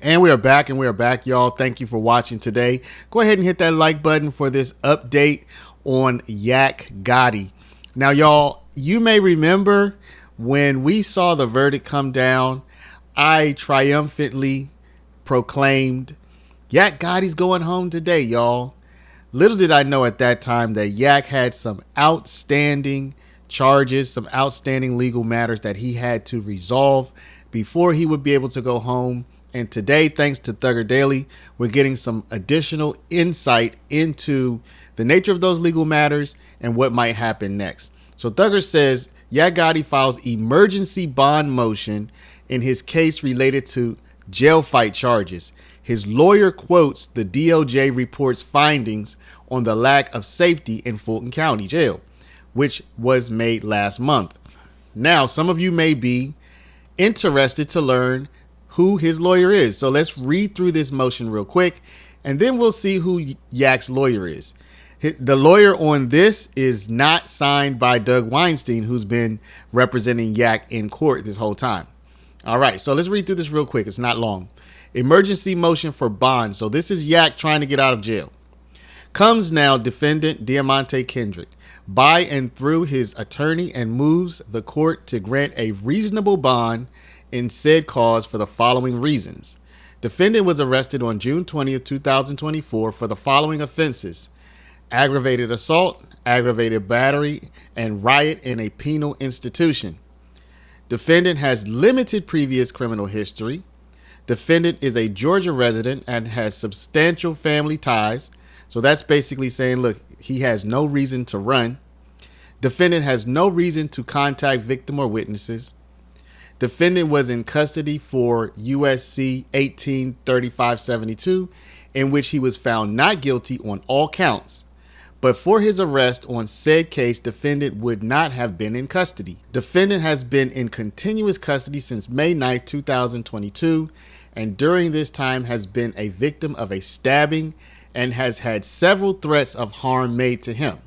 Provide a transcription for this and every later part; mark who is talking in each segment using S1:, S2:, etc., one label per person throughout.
S1: And we are back, y'all. Thank you for watching today. Go ahead and hit that like button for this update on Yak Gotti. Now, y'all, you may remember when we saw the verdict come down, I triumphantly proclaimed, Yak Gotti's going home today, y'all. Little did I know at that time that Yak had some outstanding charges, some outstanding legal matters that he had to resolve before he would be able to go home. And today, thanks to Thugger Daily, we're getting some additional insight into the nature of those legal matters and what might happen next. So Thugger says Yak Gotti files emergency bond motion in his case related to jail fight charges. His lawyer quotes the DOJ report's findings on the lack of safety in Fulton County Jail, which was made last month. Now, some of you may be interested to learn who his lawyer is. So let's read through this motion real quick, and then we'll see who Yak's lawyer is. The lawyer on this is not signed by Doug Weinstein, who's been representing Yak in court this whole time. All right, so let's read through this real quick. It's not long. Emergency motion for bond. So this is Yak trying to get out of jail. Comes now defendant Diamante Kendrick by and through his attorney and moves the court to grant a reasonable bond in said cause for the following reasons. Defendant was arrested on June 20th, 2024 for the following offenses: aggravated assault, aggravated battery, and riot in a penal institution. Defendant has limited previous criminal history. Defendant is a Georgia resident and has substantial family ties. So that's basically saying, look, he has no reason to run. Defendant has no reason to contact victim or witnesses. Defendant was in custody for USC 183572, in which he was found not guilty on all counts. But for his arrest on said case, defendant would not have been in custody. Defendant has been in continuous custody since May 9th, 2022, and during this time has been a victim of a stabbing and has had several threats of harm made to him.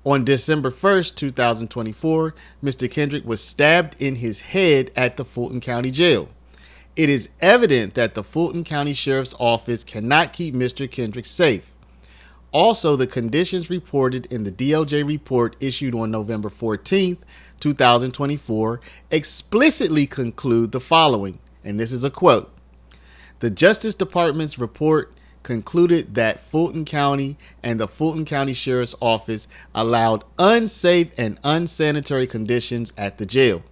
S1: On December 1st, 2024, Mr. Kendrick was stabbed in his head at the Fulton County Jail. It is evident that the Fulton County Sheriff's Office cannot keep Mr. Kendrick safe. Also, the conditions reported in the DOJ report issued on November 14th, 2024, explicitly conclude the following, and this is a quote. The Justice Department's report concluded that Fulton County and the Fulton County Sheriff's Office allowed unsafe and unsanitary conditions at the jail.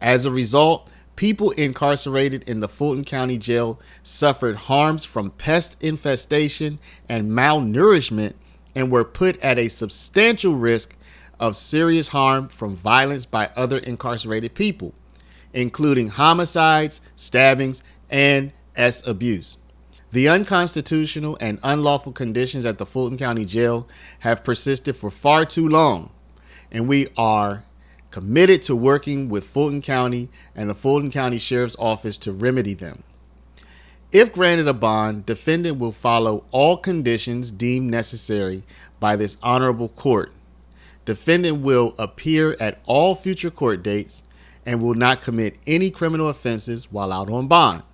S1: As a result, people incarcerated in the Fulton County Jail suffered harms from pest infestation and malnourishment and were put at a substantial risk of serious harm from violence by other incarcerated people, including homicides, stabbings, and abuse. The unconstitutional and unlawful conditions at the Fulton County Jail have persisted for far too long, and we are committed to working with Fulton County and the Fulton County Sheriff's Office to remedy them. If granted a bond, defendant will follow all conditions deemed necessary by this honorable court. Defendant will appear at all future court dates and will not commit any criminal offenses while out on bond.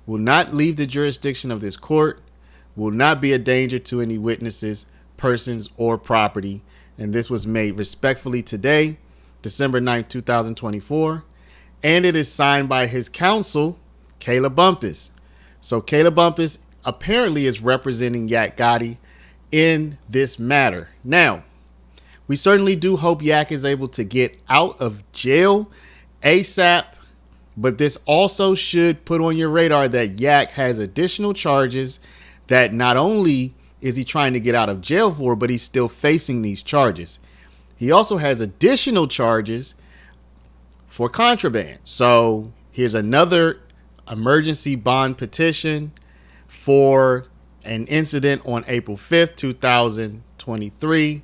S1: Will not leave the jurisdiction of this court, will not be a danger to any witnesses, persons, or property. And this was made respectfully today, December 9th, 2024. And it is signed by his counsel, Kayla Bumpus. So Kayla Bumpus apparently is representing Yak Gotti in this matter. Now, we certainly do hope Yak is able to get out of jail ASAP. But this also should put on your radar that Yak has additional charges that not only is he trying to get out of jail for, but he's still facing these charges. He also has additional charges for contraband. So here's another emergency bond petition for an incident on April 5th, 2023,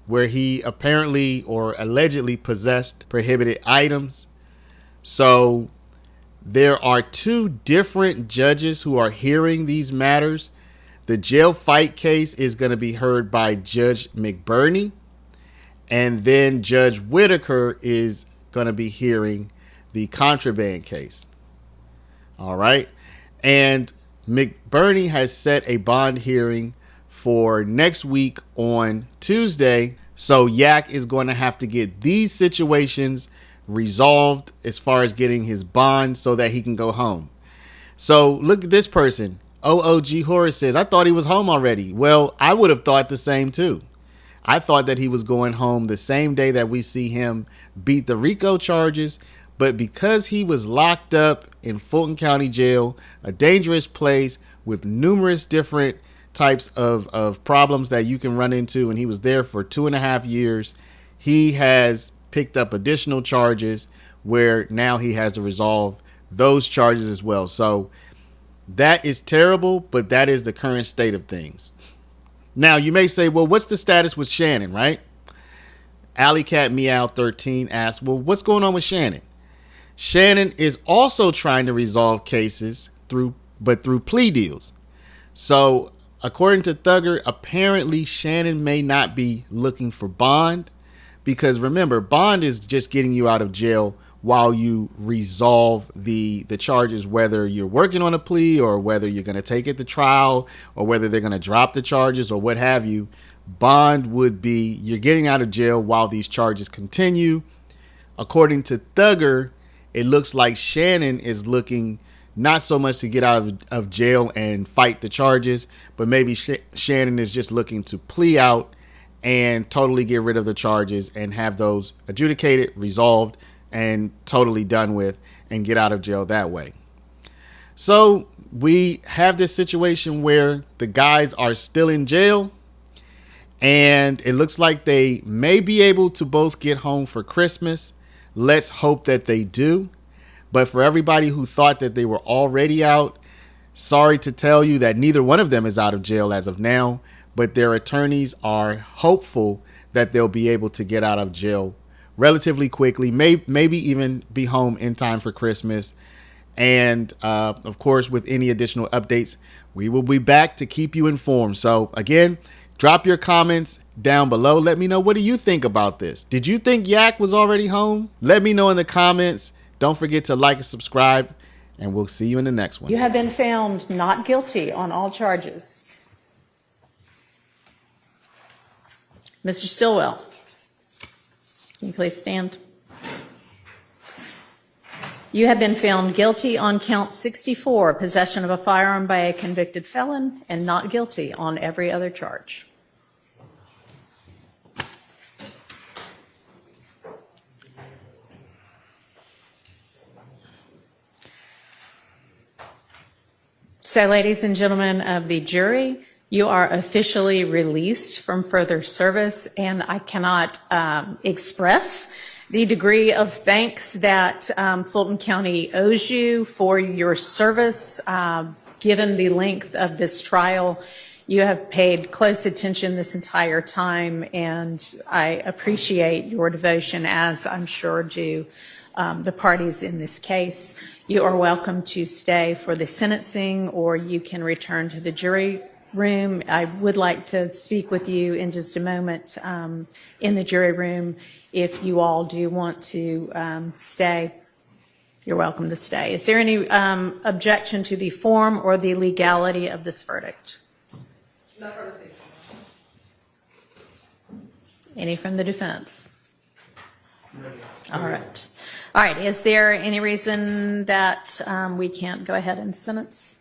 S1: where he apparently or allegedly possessed prohibited items. So there are two different judges who are hearing these matters. The jail fight case is going to be heard by Judge McBurney, and then Judge Whitaker is going to be hearing the contraband case. All right. And McBurney has set a bond hearing for next week on Tuesday. So Yak is going to have to get these situations resolved as far as getting his bond so that he can go home. So look at this person. OOG Horace says, I thought he was home already. Well, I would have thought the same too. I thought that he was going home the same day that we see him beat the RICO charges. But because he was locked up in Fulton County Jail, a dangerous place with numerous different types of problems that you can run into, and he was there for 2.5 years, he has picked up additional charges where now he has to resolve those charges as well. So that is terrible, but that is the current state of things. Now, you may say, well, what's the status with Shannon, right? Alley Cat Meow 13 asks, well, what's going on with Shannon? Shannon is also trying to resolve cases through plea deals. So according to Thugger, apparently Shannon may not be looking for bond, because remember, bond is just getting you out of jail while you resolve the charges, whether you're working on a plea or whether you're going to take it to trial or whether they're going to drop the charges or what have you. Bond would be you're getting out of jail while these charges continue. According to Thugger, it looks like Shannon is looking not so much to get out of jail and fight the charges, but maybe Shannon is just looking to plea out and totally get rid of the charges and have those adjudicated, resolved, and totally done with, and get out of jail that way. So we have this situation where the guys are still in jail, and it looks like they may be able to both get home for Christmas. Let's hope that they do. But for everybody who thought that they were already out, sorry to tell you that neither one of them is out of jail as of now, but their attorneys are hopeful that they'll be able to get out of jail relatively quickly, maybe even be home in time for Christmas. And of course, with any additional updates, we will be back to keep you informed. So again, drop your comments down below. Let me know, what do you think about this? Did you think Yak was already home? Let me know in the comments. Don't forget to like and subscribe, and we'll see you in the next one.
S2: You have been found not guilty on all charges. Mr. Stillwell, can you please stand? You have been found guilty on count 64, possession of a firearm by a convicted felon, and not guilty on every other charge. So, ladies and gentlemen of the jury, you are officially released from further service, and I cannot express the degree of thanks that Fulton County owes you for your service. Given the length of this trial, you have paid close attention this entire time, and I appreciate your devotion, as I'm sure do the parties in this case. You are welcome to stay for the sentencing, or you can return to the jury room. I would like to speak with you in just a moment in the jury room. If you all do want to stay, you're welcome to stay. Is there any objection to the form or the legality of this verdict? No from the state. Any from the defense? All right. All right. Is there any reason that we can't go ahead and sentence?